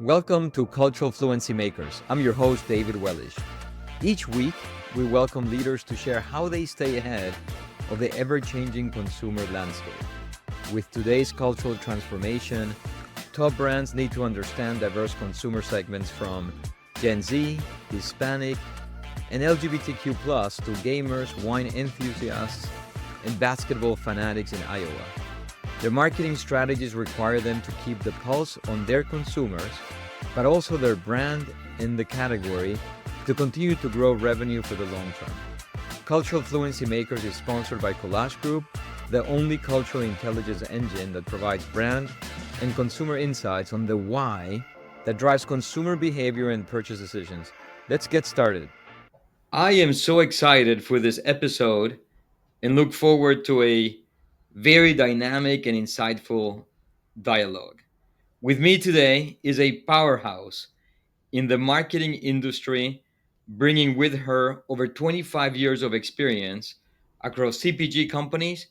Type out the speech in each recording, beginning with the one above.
Welcome to Cultural Fluency Makers. I'm your host, David Wellisch. Each week, we welcome leaders to share how they stay ahead of the ever-changing consumer landscape. With today's cultural transformation, top brands need to understand diverse consumer segments from Gen Z, Hispanic, and LGBTQ+ to gamers, wine enthusiasts, and basketball fanatics in Iowa. Their marketing strategies require them to keep the pulse on their consumers, but also their brand in the category to continue to grow revenue for the long term. Cultural Fluency Makers is sponsored by Collage Group, the only cultural intelligence engine that provides brand and consumer insights on the why that drives consumer behavior and purchase decisions. Let's get started. I am so excited for this episode and look forward to a very dynamic and insightful dialogue. With me today is a powerhouse in the marketing industry, bringing with her over 25 years of experience across CPG companies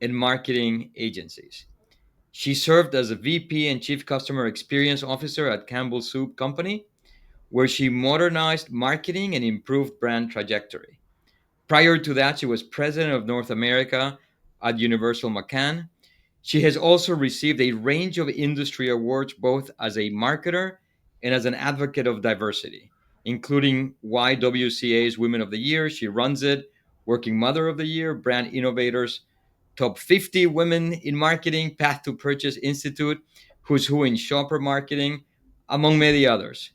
and marketing agencies. She served as a VP and Chief Customer Experience Officer at Campbell Soup Company, where she modernized marketing and improved brand trajectory. Prior to that, she was president of North America at Universal McCann. She has also received a range of industry awards both as a marketer and as an advocate of diversity, including YWCA's Women of the Year. She runs it, Working Mother of the Year, Brand Innovators, Top 50 Women in Marketing, Path to Purchase Institute, Who's Who in Shopper Marketing, among many others.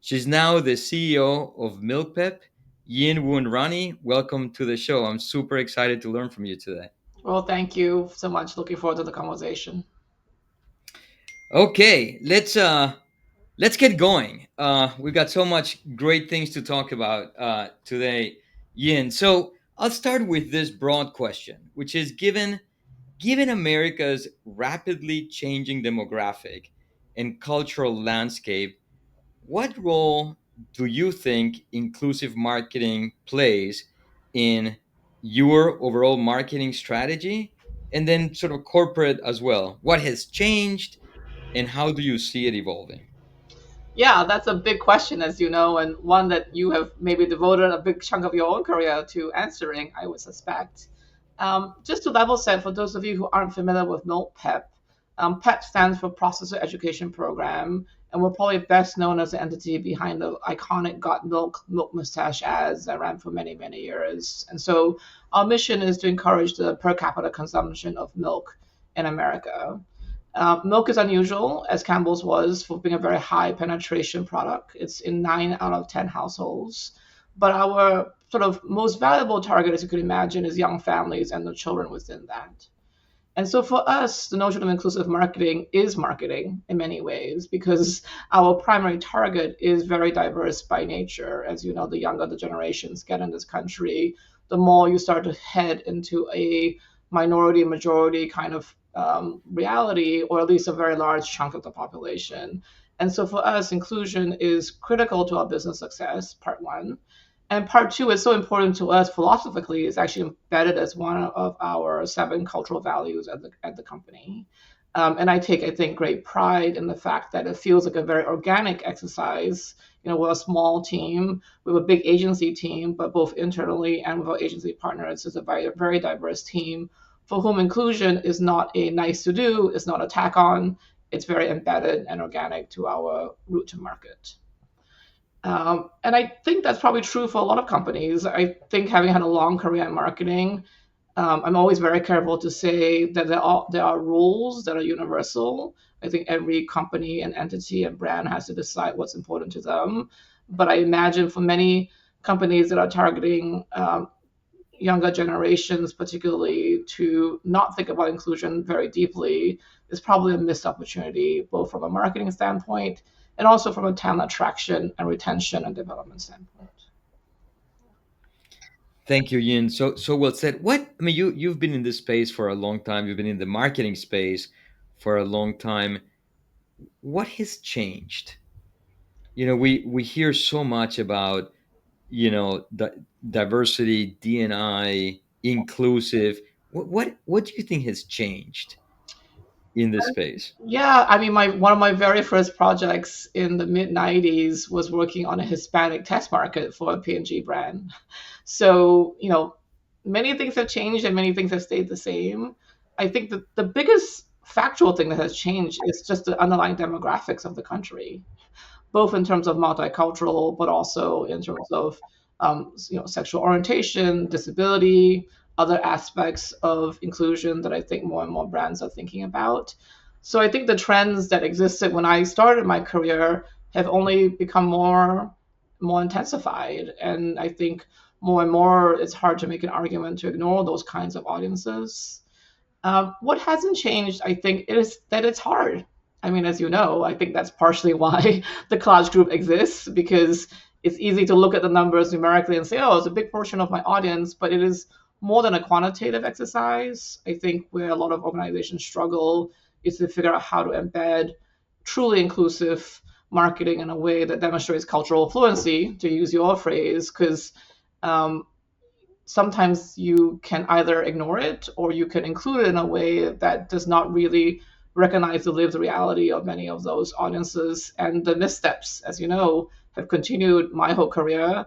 She's now the CEO of MilkPEP. Yin Woon Rani, welcome to the show. I'm super excited to learn from you today. Well, thank you so much. Looking forward to the conversation. Okay, let's get going. We've got so much great things to talk about today, Yin. So I'll start with this broad question, which is given America's rapidly changing demographic and cultural landscape, what role do you think inclusive marketing plays in your overall marketing strategy and then sort of corporate as well? What has changed and how do you see it evolving? Yeah, that's a big question, as you know, and one that you have maybe devoted a big chunk of your own career to answering, I would suspect. Just to level set, for those of you who aren't familiar with MilkPEP, PEP stands for Processor Education Program, and we're probably best known as the entity behind the iconic Got Milk Mustache ads that ran for many, many years. And so our mission is to encourage the per capita consumption of milk in America. Milk is unusual, as Campbell's was, for being a very high penetration product. It's in 9 out of 10 households. But our sort of most valuable target, as you could imagine, is young families and the children within that. And so for us, the notion of inclusive marketing is marketing in many ways because our primary target is very diverse by nature. As you know, the younger the generations get in this country, the more you start to head into a minority majority kind of reality, or at least a very large chunk of the population. And so for us, inclusion is critical to our business success, part one. And part two is so important to us philosophically, is actually embedded as one of our 7 cultural values at the company. And I think, great pride in the fact that it feels like a very organic exercise. You know, we're a small team, we have a big agency team, but both internally and with our agency partners, it's a very, very diverse team for whom inclusion is not a nice to do, it's not a tack on, it's very embedded and organic to our route to market. And I think that's probably true for a lot of companies. I think having had a long career in marketing, I'm always very careful to say that there are rules that are universal. I think every company and entity and brand has to decide what's important to them. But I imagine for many companies that are targeting younger generations, particularly, to not think about inclusion very deeply is probably a missed opportunity, both from a marketing standpoint and also from a talent attraction and retention and development standpoint. Thank you, Yin. So well said. You've been in this space for a long time. You've been in the marketing space for a long time. What has changed? We hear so much about diversity, D&I, inclusive. What do you think has changed? in this space? Yeah, I mean, my one of my very first projects in the mid '90s was working on a Hispanic test market for a P&G brand. So, many things have changed and many things have stayed the same. I think that the biggest factual thing that has changed is just the underlying demographics of the country, both in terms of multicultural, but also in terms of sexual orientation, disability, other aspects of inclusion that I think more and more brands are thinking about. So I think the trends that existed when I started my career have only become more intensified, and I think more and more it's hard to make an argument to ignore those kinds of audiences. What hasn't changed, I think, is that it's hard. I mean, as you know, I think that's partially why the collage group exists, because it's easy to look at the numbers numerically and say, oh, it's a big portion of my audience, but it is more than a quantitative exercise. I think where a lot of organizations struggle is to figure out how to embed truly inclusive marketing in a way that demonstrates cultural fluency, to use your phrase, because um, sometimes you can either ignore it or you can include it in a way that does not really recognize the lived reality of many of those audiences. And the missteps, as you know, have continued my whole career.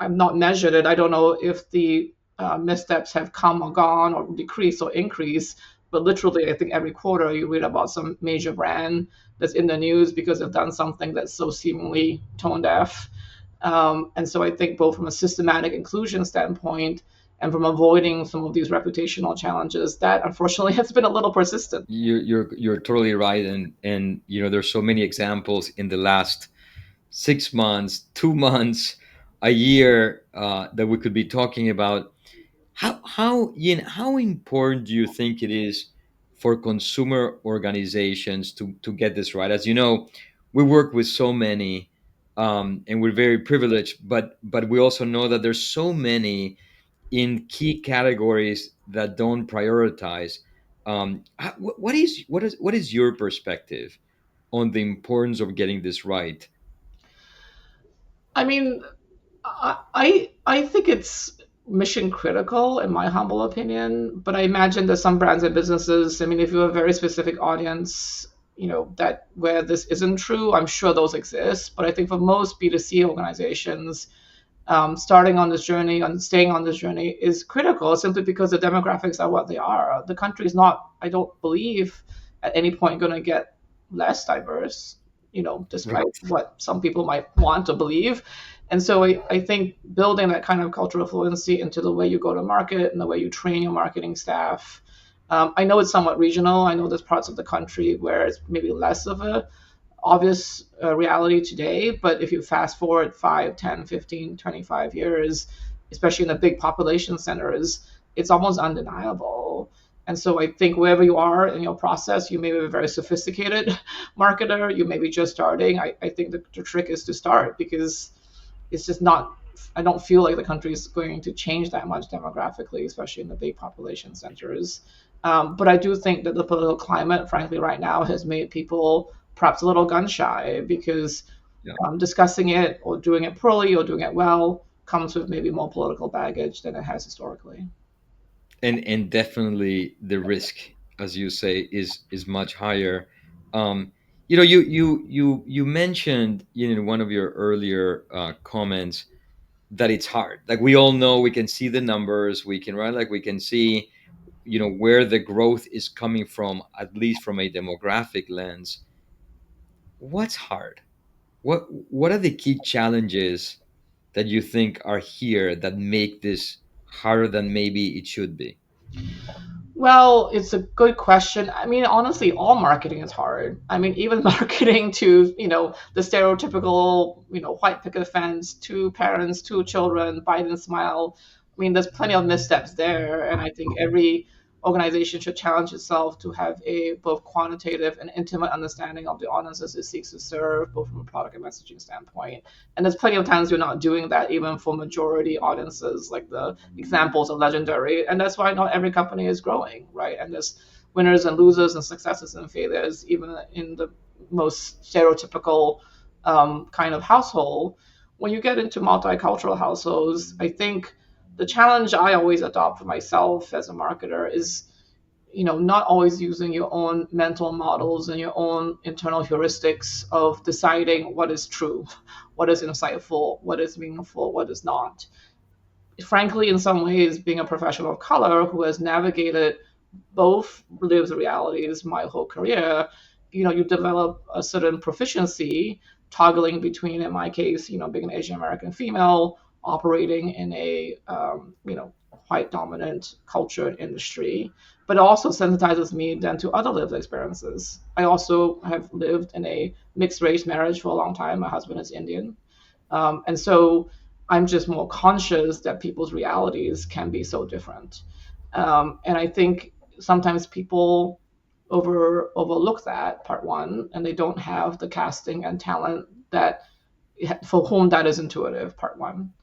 I'm not measured it. I don't know if the missteps have come or gone or decreased or increased, but literally, I think every quarter you read about some major brand that's in the news because they've done something that's so seemingly tone deaf. And so I think both from a systematic inclusion standpoint and from avoiding some of these reputational challenges, that unfortunately has been a little persistent. You're totally right, and there's so many examples in the last 6 months, 2 months, a year, that we could be talking about. How Yin, how important do you think it is for consumer organizations to get this right? As you know, we work with so many, and we're very privileged, but we also know that there's so many in key categories that don't prioritize. What is your perspective on the importance of getting this right? I mean, I think it's mission critical in my humble opinion, but I imagine that some brands and businesses, I mean, if you have a very specific audience, that where this isn't true, I'm sure those exist. But I think for most B2C organizations, starting on this journey and staying on this journey is critical simply because the demographics are what they are. The country is not, I don't believe, at any point going to get less diverse, despite Right. what some people might want to believe. And so I think building that kind of cultural fluency into the way you go to market and the way you train your marketing staff. I know it's somewhat regional. I know there's parts of the country where it's maybe less of a obvious reality today, but if you fast forward 5, 10, 15, 25 years, especially in the big population centers, it's almost undeniable. And so I think wherever you are in your process, you may be a very sophisticated marketer, you may be just starting. I think the trick is to start, because it's just not, I don't feel like the country is going to change that much demographically, especially in the big population centers. But I do think that the political climate, frankly, right now has made people perhaps a little gun shy, because Yeah. discussing it or doing it poorly or doing it well comes with maybe more political baggage than it has historically. And definitely the risk, as you say, is much higher. You mentioned in one of your earlier comments that it's hard. Like, we all know, we can see the numbers, we can, right, like we can see where the growth is coming from, at least from a demographic lens. What's hard? What are the key challenges that you think are here that make this harder than maybe it should be? Well, it's a good question. I mean, honestly, all marketing is hard. I mean, even marketing to, the stereotypical, white picket fence, two parents, two children, Biden smile. I mean, there's plenty of missteps there. And I think every organization should challenge itself to have a both quantitative and intimate understanding of the audiences it seeks to serve, both from a product and messaging standpoint. And there's plenty of times you're not doing that, even for majority audiences. Like, the examples are legendary, and that's why not every company is growing, right? And there's winners and losers and successes and failures, even in the most stereotypical kind of household. When you get into multicultural households, I think the challenge I always adopt for myself as a marketer is not always using your own mental models and your own internal heuristics of deciding what is true, what is insightful, what is meaningful, what is not. Frankly, in some ways, being a professional of color who has navigated both lived realities my whole career, you develop a certain proficiency toggling between, in my case, being an Asian American female operating in a white dominant culture industry, but it also sensitizes me then to other lived experiences. I also have lived in a mixed race marriage for a long time. My husband is Indian. And so I'm just more conscious that people's realities can be so different. And I think sometimes people overlook that part one, and they don't have the casting and talent that for whom that is intuitive. Part one.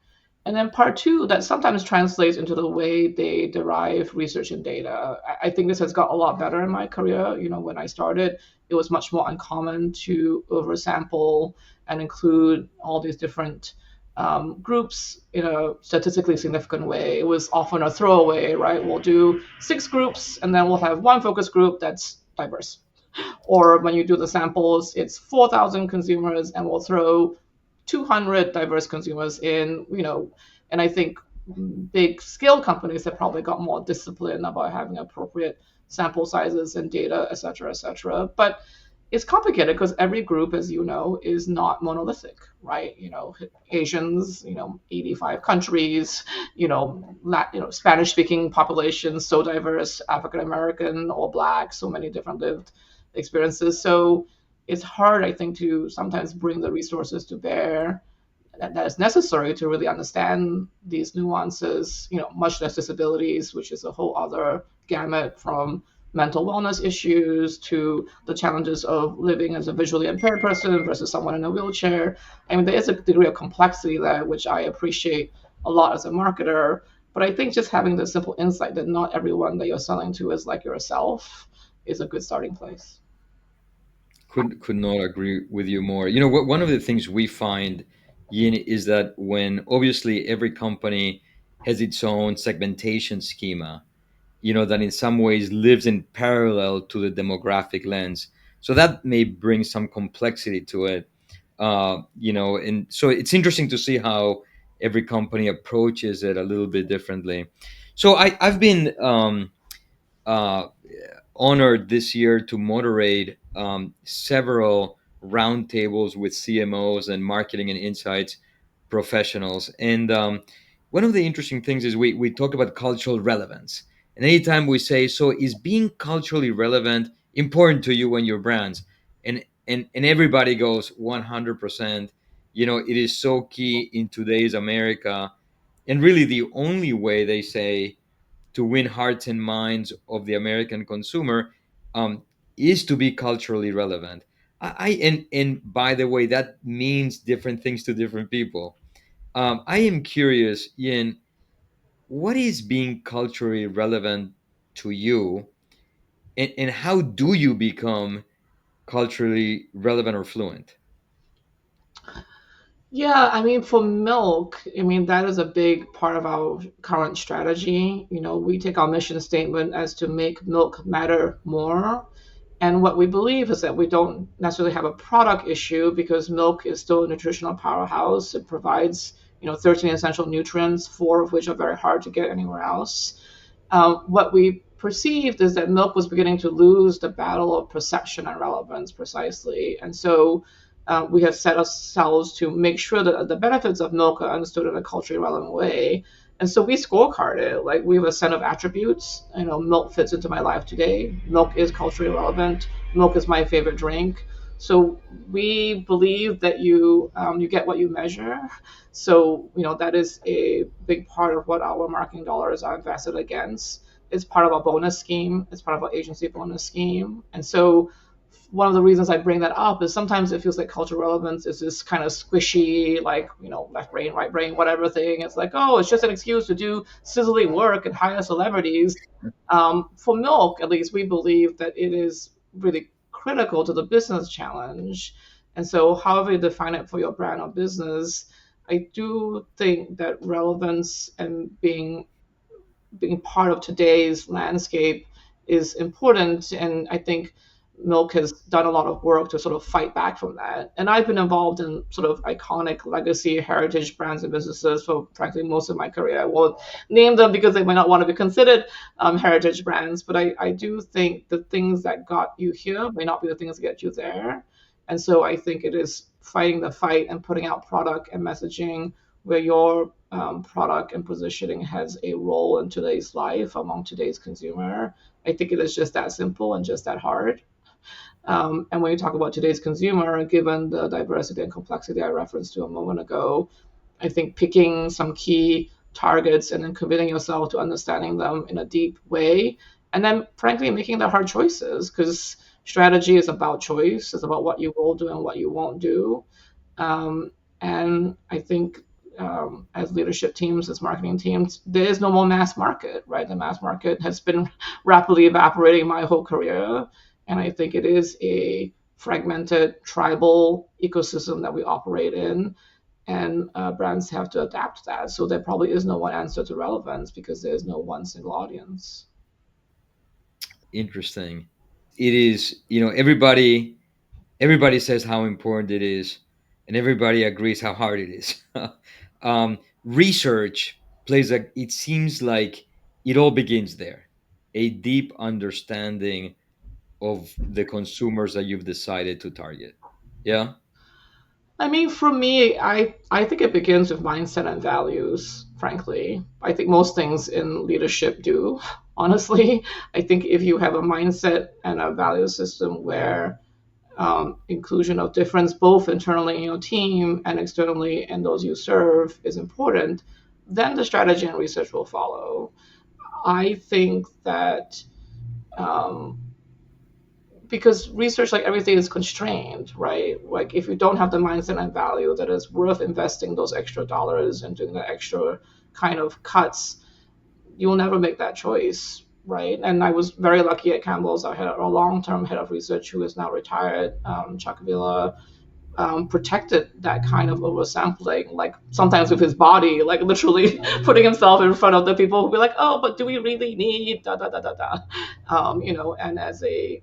And then part two, that sometimes translates into the way they derive research and data. I think this has got a lot better in my career. When I started, it was much more uncommon to oversample and include all these different groups in a statistically significant way. It was often a throwaway, right? We'll do 6 groups and then we'll have one focus group that's diverse. Or when you do the samples, it's 4,000 consumers and we'll throw 200 diverse consumers in. And I think big scale companies have probably got more discipline about having appropriate sample sizes and data, et cetera, et cetera. But it's complicated because every group, as you know, is not monolithic, right? Asians, 85 countries, Spanish speaking populations, so diverse, African American, all black, so many different lived experiences. So it's hard, I think, to sometimes bring the resources to bear that is necessary to really understand these nuances, much less disabilities, which is a whole other gamut from mental wellness issues to the challenges of living as a visually impaired person versus someone in a wheelchair. I mean, there is a degree of complexity there, which I appreciate a lot as a marketer. But I think just having the simple insight that not everyone that you're selling to is like yourself is a good starting place. Could not agree with you more. One of the things we find, Yin, is that when obviously every company has its own segmentation schema, that in some ways lives in parallel to the demographic lens. So that may bring some complexity to it. And so it's interesting to see how every company approaches it a little bit differently. So I've been uh, honored this year to moderate several roundtables with CMOs and marketing and insights professionals. And one of the interesting things is we talk about cultural relevance. And anytime we say, so is being culturally relevant important to you and your brands? And everybody goes 100%. It is so key in today's America. And really the only way they say to win hearts and minds of the American consumer um, is to be culturally relevant. And by the way, that means different things to different people. I am curious, Yin, what is being culturally relevant to you, and how do you become culturally relevant or fluent? Yeah, I mean, for milk, I mean, that is a big part of our current strategy. We take our mission statement as to make milk matter more. And what we believe is that we don't necessarily have a product issue because milk is still a nutritional powerhouse. It provides, 13 essential nutrients, 4 of which are very hard to get anywhere else. What we perceived is that milk was beginning to lose the battle of perception and relevance precisely. And so we have set ourselves to make sure that the benefits of milk are understood in a culturally relevant way. And so we scorecard it. Like we have a set of attributes. Milk fits into my life today. Milk is culturally relevant. Milk is my favorite drink. So we believe that you get what you measure. So that is a big part of what our marketing dollars are invested against. It's part of our bonus scheme. It's part of our agency bonus scheme. And so one of the reasons I bring that up is sometimes it feels like cultural relevance is this kind of squishy, like, left brain, right brain, whatever thing. It's like, oh, it's just an excuse to do sizzling work and hire celebrities. For milk, at least, we believe that it is really critical to the business challenge. And so, however you define it for your brand or business, I do think that relevance and being part of today's landscape is important. And I think Milk has done a lot of work to sort of fight back from that. And I've been involved in sort of iconic legacy heritage brands and businesses for frankly most of my career. I won't name them because they might not want to be considered heritage brands, but I do think the things that got you here may not be the things that get you there. And so I think it is fighting the fight and putting out product and messaging where your product and positioning has a role in today's life among today's consumer. I think it is just that simple and just that hard. And when you talk about today's consumer, given the diversity and complexity I referenced to a moment ago, I think picking some key targets and then committing yourself to understanding them in a deep way, and then frankly making the hard choices, because strategy is about choice. It's about what you will do and what you won't do. And I think as leadership teams, as marketing teams, there is no more mass market, right? The mass market has been rapidly evaporating my whole career. And I think it is a fragmented tribal ecosystem that we operate in. And brands have to adapt to that. So there probably is no one answer to relevance because there's no one single audience. Interesting. It is, everybody says how important it is, and everybody agrees how hard it is. Research plays a. It seems like it all begins there, a deep understanding of the consumers that you've decided to target. Yeah. I mean, for me, I think it begins with mindset and values, frankly. I think most things in leadership do, honestly. I think if you have a mindset and a value system where inclusion of difference, both internally in your team and externally in those you serve, is important, then the strategy and research will follow. I think that um, because research, like everything, is constrained, right? Like if you don't have the mindset and value that it's worth investing those extra dollars and doing the extra kind of cuts, you will never make that choice, right? And I was very lucky at Campbell's. I had a long-term head of research who is now retired, Chuck Villa, protected that kind of oversampling, like sometimes with his body, like literally putting himself in front of the people who be like, oh, but do we really need da da da da da, and as a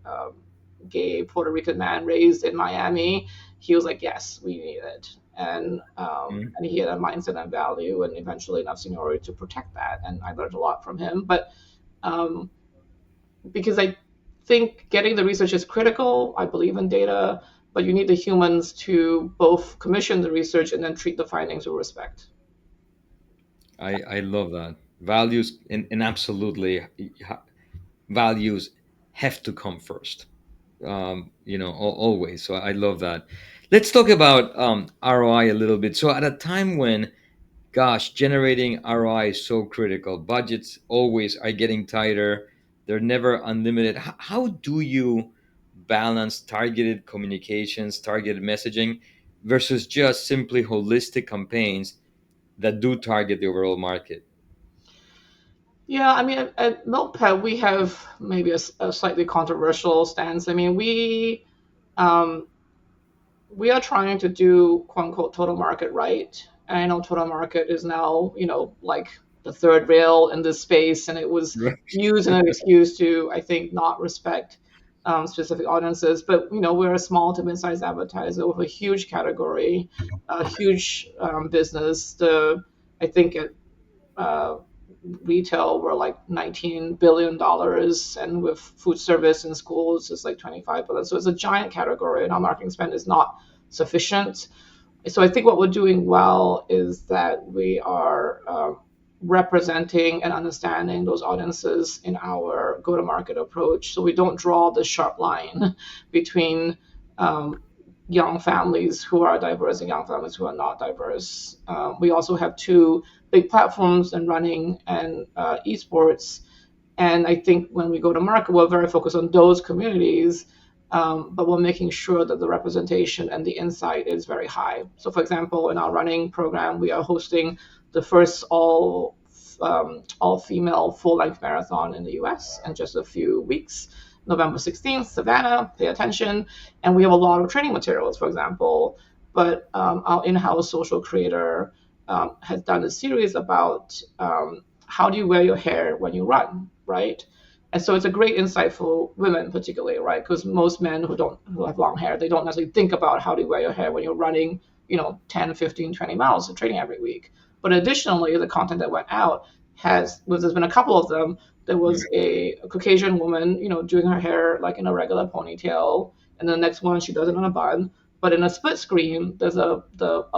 gay Puerto Rican man raised in Miami, he was like, yes, we need it. Mhm. And he had a mindset and value and eventually enough seniority to protect that. And I learned a lot from him. But um, because I think getting the research is critical. I believe in data, but you need the humans to both commission the research and then treat the findings with respect. I love that. Values and absolutely values have to come first. Always. So I love that. Let's talk about ROI a little bit. So at a time when, gosh, generating ROI is so critical, budgets always are getting tighter. They're never unlimited. How do you balance targeted communications, targeted messaging versus just simply holistic campaigns that do target the overall market? Yeah, I mean, at MilkPEP, we have maybe a slightly controversial stance. I mean, um, we are trying to do quote unquote total market right. And I know total market is now, like the third rail in this space, and it was Right. used as an excuse to, I think, not respect specific audiences. But we're a small to mid-sized advertiser with a huge category, a huge business. I think at uh, retail were like $19 billion, and with food service and schools it's like 25 billion. So it's a giant category, and our marketing spend is not sufficient. So I think what we're doing well is that we are representing and understanding those audiences in our go-to-market approach. So we don't draw the sharp line between um, young families who are diverse and young families who are not diverse. We also have two big platforms in running and esports. And I think when we go to market, we're very focused on those communities, but we're making sure that the representation and the insight is very high. So, for example, in our running program, we are hosting the first all female full length marathon in the US in just a few weeks. November 16th, Savannah, pay attention. And we have a lot of training materials, for example. But our in house social creator has done a series about how do you wear your hair when you run, right? And so it's a great insight for women particularly, right? Because most men who have long hair, they don't necessarily think about how to wear your hair when you're running, 10, 15, 20 miles of training every week. But additionally, the content that went out there's been a couple of them. There was a Caucasian woman, doing her hair like in a regular ponytail, and the next one she does it on a bun. But in a split screen, there's a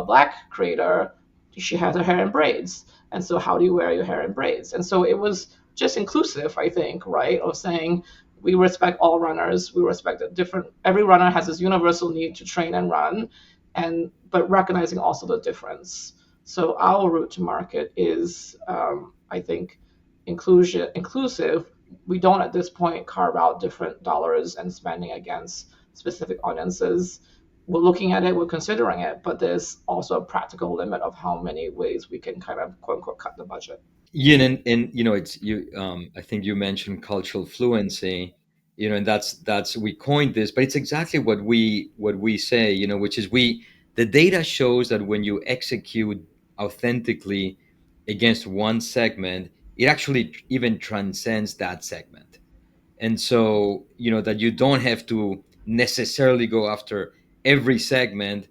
black creator. She has her hair in braids, and so how do you wear your hair in braids? And so it was just inclusive, I think, right? Of saying we respect all runners, we respect that different. Every runner has this universal need to train and run, and but recognizing also the difference. So our route to market is, I think, inclusive. We don't at this point carve out different dollars and spending against specific audiences. We're looking at it, we're considering it, but there's also a practical limit of how many ways we can kind of quote unquote cut the budget. Yeah, and it's you. I think you mentioned cultural fluency, and that's we coined this, but it's exactly what we say, which is the data shows that when you execute authentically against one segment, it actually even transcends that segment. And so that you don't have to necessarily go after every segment,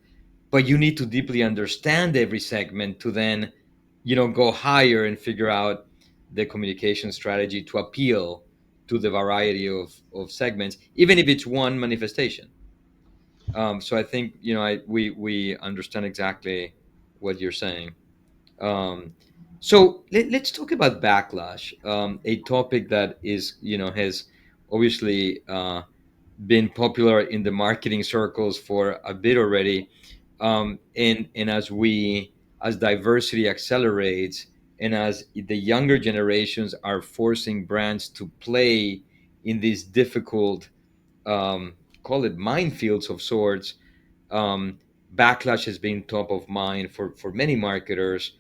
but you need to deeply understand every segment to then go higher and figure out the communication strategy to appeal to the variety of segments, even if it's one manifestation. So I think we understand exactly what you're saying. So let's talk about backlash, a topic that is has obviously been popular in the marketing circles for a bit already. And as diversity accelerates, and as the younger generations are forcing brands to play in these difficult, call it minefields of sorts, um, backlash has been top of mind for many marketers.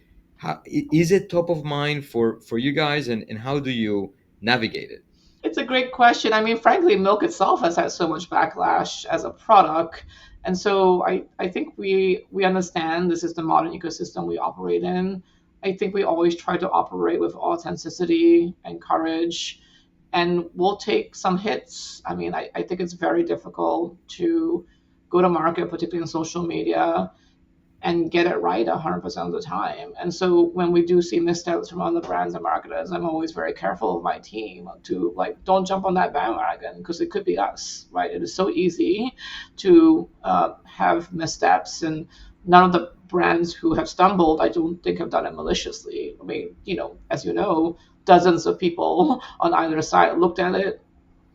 Is it top of mind for you guys, and how do you navigate it? It's a great question. I mean, frankly, milk itself has had so much backlash as a product. And so I think we understand this is the modern ecosystem we operate in. I think we always try to operate with authenticity and courage, and we'll take some hits. I mean, I think it's very difficult to go to market, particularly in social media, and get it right 100% of the time. And so when we do see missteps from other brands and marketers, I'm always very careful of my team to like, don't jump on that bandwagon because it could be us, right? It is so easy to have missteps, and none of the brands who have stumbled, I don't think have done it maliciously. I mean, as you know, dozens of people on either side looked at it.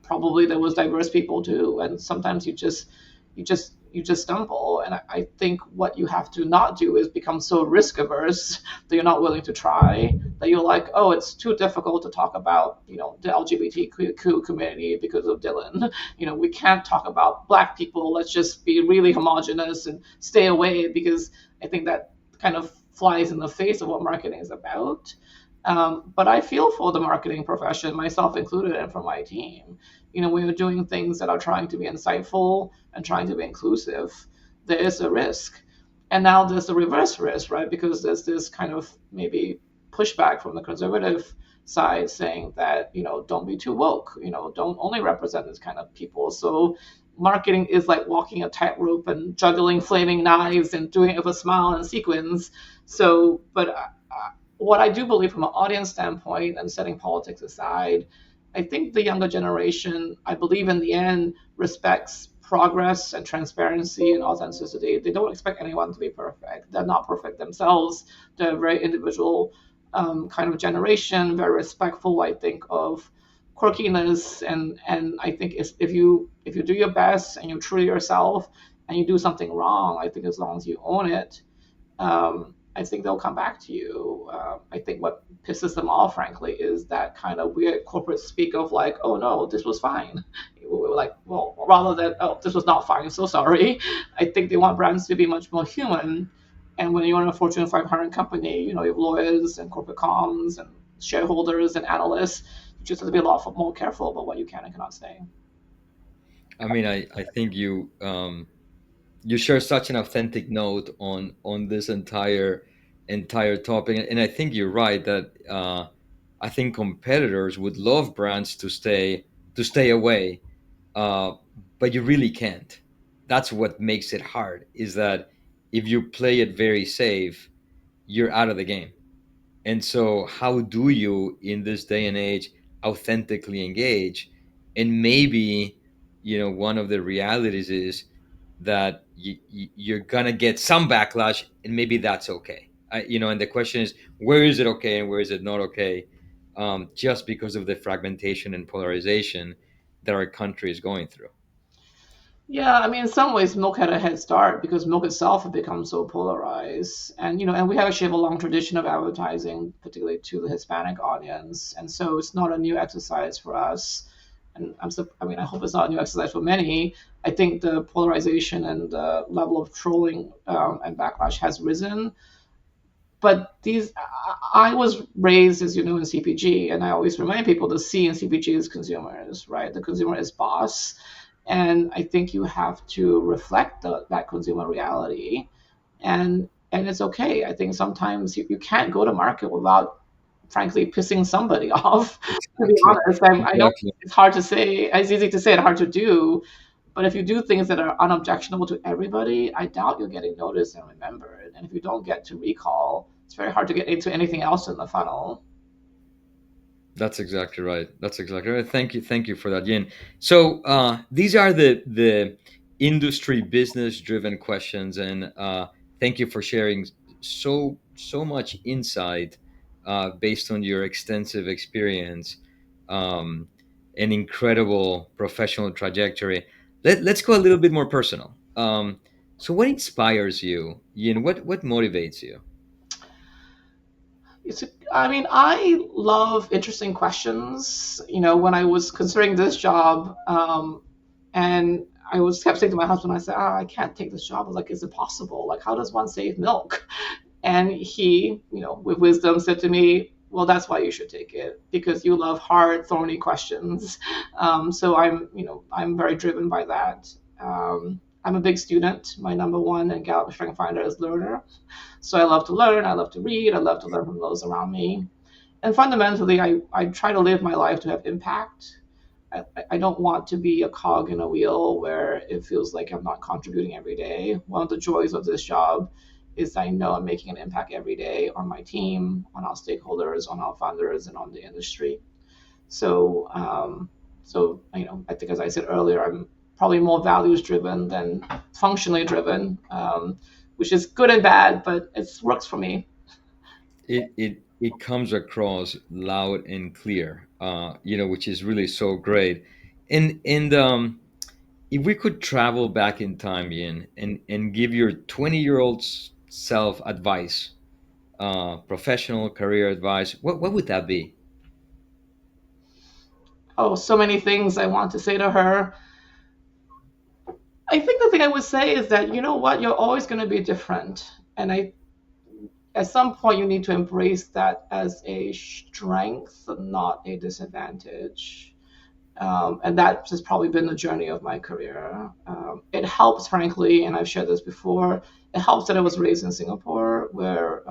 Probably there was diverse people too, and sometimes you just stumble. And I think what you have to not do is become so risk averse that you're not willing to try, that you're like, oh, it's too difficult to talk about the LGBTQ community because of Dylan. We can't talk about black people, let's just be really homogenous and stay away, because I think that kind of flies in the face of what marketing is about. But I feel for the marketing profession, myself included, and for my team. When you're doing things that are trying to be insightful and trying to be inclusive, there is a risk. And now there's the reverse risk, right? Because there's this kind of maybe pushback from the conservative side saying that, don't be too woke, don't only represent this kind of people. So marketing is like walking a tightrope and juggling flaming knives and doing it with a smile and sequins. So, but what I do believe from an audience standpoint, and setting politics aside, I think the younger generation, I believe in the end, respects progress and transparency and authenticity. They don't expect anyone to be perfect. They're not perfect themselves. They're a very individual kind of generation, very respectful, I think, of quirkiness. And I think if you do your best and you're true to yourself and you do something wrong, I think as long as you own it, I think they'll come back to you. I think what pisses them off, frankly, is that kind of weird corporate speak of like, oh no, this was fine. We're like, well, rather than, oh, this was not fine, so sorry. I think they want brands to be much more human. And when you're in a Fortune 500 company, you have lawyers and corporate comms and shareholders and analysts. You just have to be a lot more careful about what you can and cannot say. I mean, I think you share such an authentic note on this entire topic, and I think you're right that I think competitors would love brands to stay away, uh, but you really can't. That's what makes it hard. Is that if you play it very safe, you're out of the game. And so, how do you, in this day and age, authentically engage? And maybe, one of the realities is that you're gonna get some backlash, and maybe that's okay. And the question is, where is it okay and where is it not okay? Just because of the fragmentation and polarization that our country is going through. Yeah, I mean, in some ways, milk had a head start because milk itself had become so polarized, and and we actually have a long tradition of advertising, particularly to the Hispanic audience, and so it's not a new exercise for us. And I mean, I hope it's not a new exercise for many. I think the polarization and the level of trolling and backlash has risen, but I was raised, as you know, in CPG, and I always remind people to see in CPG as consumers, right? The consumer is boss, and I think you have to reflect that consumer reality, and it's okay. I think sometimes you can't go to market without, frankly, pissing somebody off. To be Exactly. honest, I know Exactly. it's hard to say. It's easy to say and hard to do. But if you do things that are unobjectionable to everybody, I doubt you're getting noticed and remembered. And if you don't get to recall, it's very hard to get into anything else in the funnel. That's exactly right. That's exactly right. Thank you for that, Yin. So these are the industry business driven questions, and thank you for sharing so much insight based on your extensive experience, um, and incredible professional trajectory. Let's go a little bit more personal. So, what inspires you, Yin? What motivates you? I mean, I love interesting questions. When I was considering this job, and I was kept saying to my husband, I said, I can't take this job. I was like, is it possible? Like, how does one save milk? And he, with wisdom said to me, well, that's why you should take it because you love hard, thorny questions. So I'm very driven by that. I'm a big student. My number one and Gallup Strength Finder is learner. So I love to learn. I love to read. I love to learn from those around me. And fundamentally, I try to live my life to have impact. I don't want to be a cog in a wheel where it feels like I'm not contributing every day. One of the joys of this job is I know I'm making an impact every day on my team, on our stakeholders, on our funders, and on the industry. So, I think as I said earlier, I'm probably more values driven than functionally driven, which is good and bad, but it works for me. It comes across loud and clear, which is really so great. And if we could travel back in time, Ian, and give your 20-year-old self advice, professional career advice, what would that be? Oh, so many things I want to say to her. I think the thing I would say is that you know what, you're always going to be different, and I at some point you need to embrace that as a strength, not a disadvantage. And that has probably been the journey of my career. It helps, frankly, and I've shared this before. It helps that I was raised in Singapore, where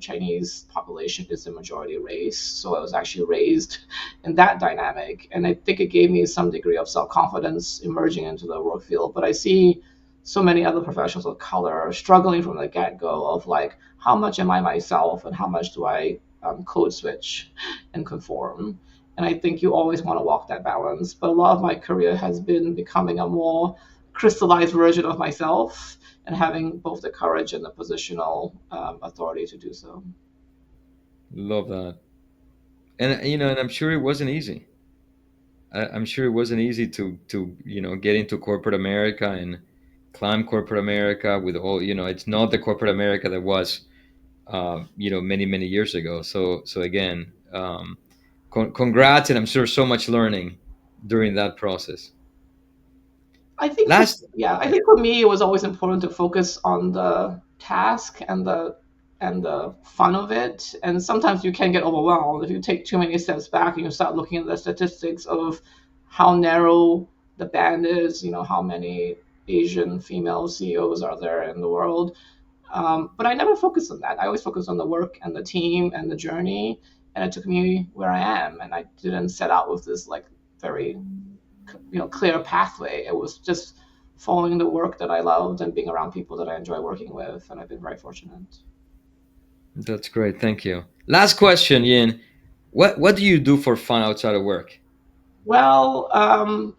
Chinese population is the majority race. So I was actually raised in that dynamic, and I think it gave me some degree of self confidence emerging into the work field. But I see so many other professionals of color struggling from the get go of like, how much am I myself, and how much do I code switch and conform? And I think you always want to walk that balance. But a lot of my career has been becoming a more crystallized version of myself and having both the courage and the positional authority to do so. Love that. And and I'm sure it wasn't easy. I'm sure it wasn't easy to get into corporate America and climb corporate America with all. It's not the corporate America that was many years ago. So again, congrats, and I'm sure so much learning during that process. I think for Last, yeah, I think for me it was always important to focus on the task and the fun of it. And sometimes you can get overwhelmed if you take too many steps back and you start looking at the statistics of how narrow the band is. How many Asian female CEOs are there in the world. But I never focus on that. I always focus on the work and the team and the journey. and it took me where I am. And I didn't set out with this like very clear pathway. It was just following the work that I loved and being around people that I enjoy working with, and I've been very fortunate. That's great. Thank you. Last question, Yin. What do you do for fun outside of work? Well,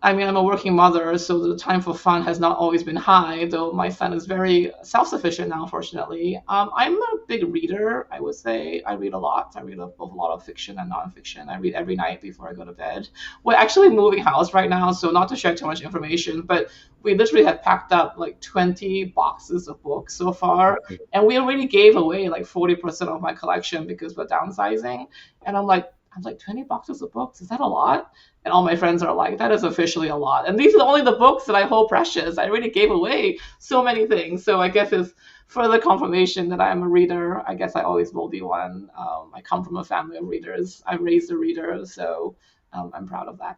I mean, I'm a working mother, so the time for fun has not always been high, though my son is very self-sufficient now, fortunately. I'm a big reader, I would say. I read a lot. I read both a lot of fiction and nonfiction. I read every night before I go to bed. We're actually moving house right now, so not to share too much information, but we literally have packed up like 20 boxes of books so far, and we already gave away like 40% of my collection because we're downsizing. And I'm like 20 boxes of books, is that a lot? And all my friends are like, that is officially a lot. And these are only the books that I hold precious. I already gave away so many things. So I guess it's further confirmation that I'm a reader. I guess I always will be one. I come from a family of readers. I raised a reader. So I'm proud of that.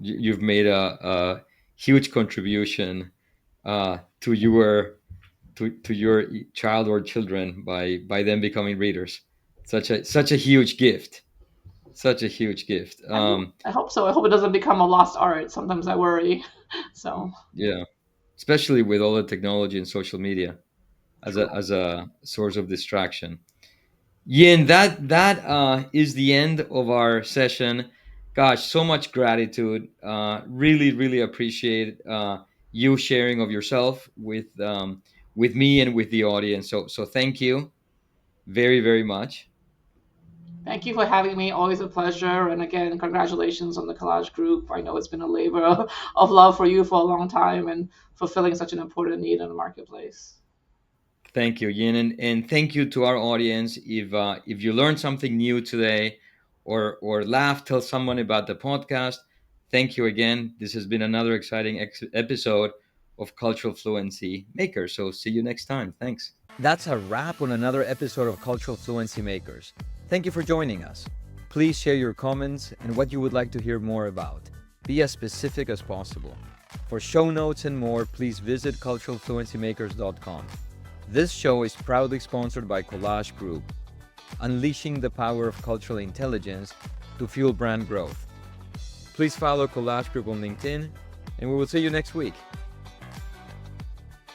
You've made a huge contribution to your child or children by them becoming readers. Such a huge gift. Such a huge gift. I hope so. I hope it doesn't become a lost art. Sometimes I worry. So Yeah, especially with all the technology and social media as true. a source of distraction. Yin, that is the end of our session. Gosh, so much gratitude. Really, really appreciate you sharing of yourself with me and with the audience. So thank you very, very much. Thank you for having me. Always a pleasure. And again, congratulations on the collage group. I know it's been a labor of love for you for a long time and fulfilling such an important need in the marketplace. Thank you, Yin, and thank you to our audience. If you learned something new today, or laugh, tell someone about the podcast. Thank you again. This has been another exciting episode of Cultural Fluency Makers. So see you next time. Thanks. That's a wrap on another episode of Cultural Fluency Makers. Thank you for joining us. Please share your comments and what you would like to hear more about. Be as specific as possible. For show notes and more, please visit culturalfluencymakers.com. This show is proudly sponsored by Collage Group, unleashing the power of cultural intelligence to fuel brand growth. Please follow Collage Group on LinkedIn, and we will see you next week.